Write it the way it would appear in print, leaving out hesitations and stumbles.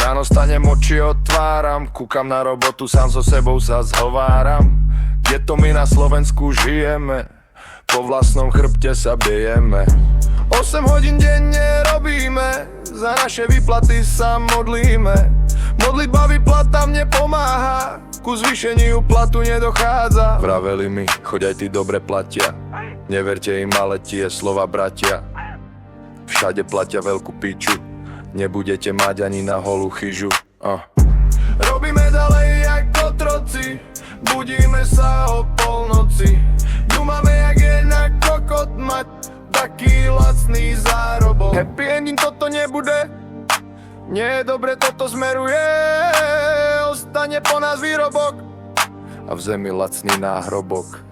ráno stanem, oči otváram, kúkam na robotu, sám so sebou sa zhováram. Kde to my na Slovensku žijeme, po vlastnom chrbte sa bijeme. 8 hodín denne robíme, za naše výplaty sa modlíme. Modlitba výplata mne pomáha, ku zvýšeniu platu nedochádza. Vraveli mi, choď aj ty dobre platia, neverte im, ale tie slova bratia. Všade platia veľkú piču, nebudete mať ani na holú chyžu. Robíme ďalej jak otroci, budíme sa o polnoci. Dúmame jak jedna kokot mať taký lacný zárobok. Happy ending toto nebude, nie je dobre toto smeruje. Ostane po nás výrobok a v zemi lacný náhrobok.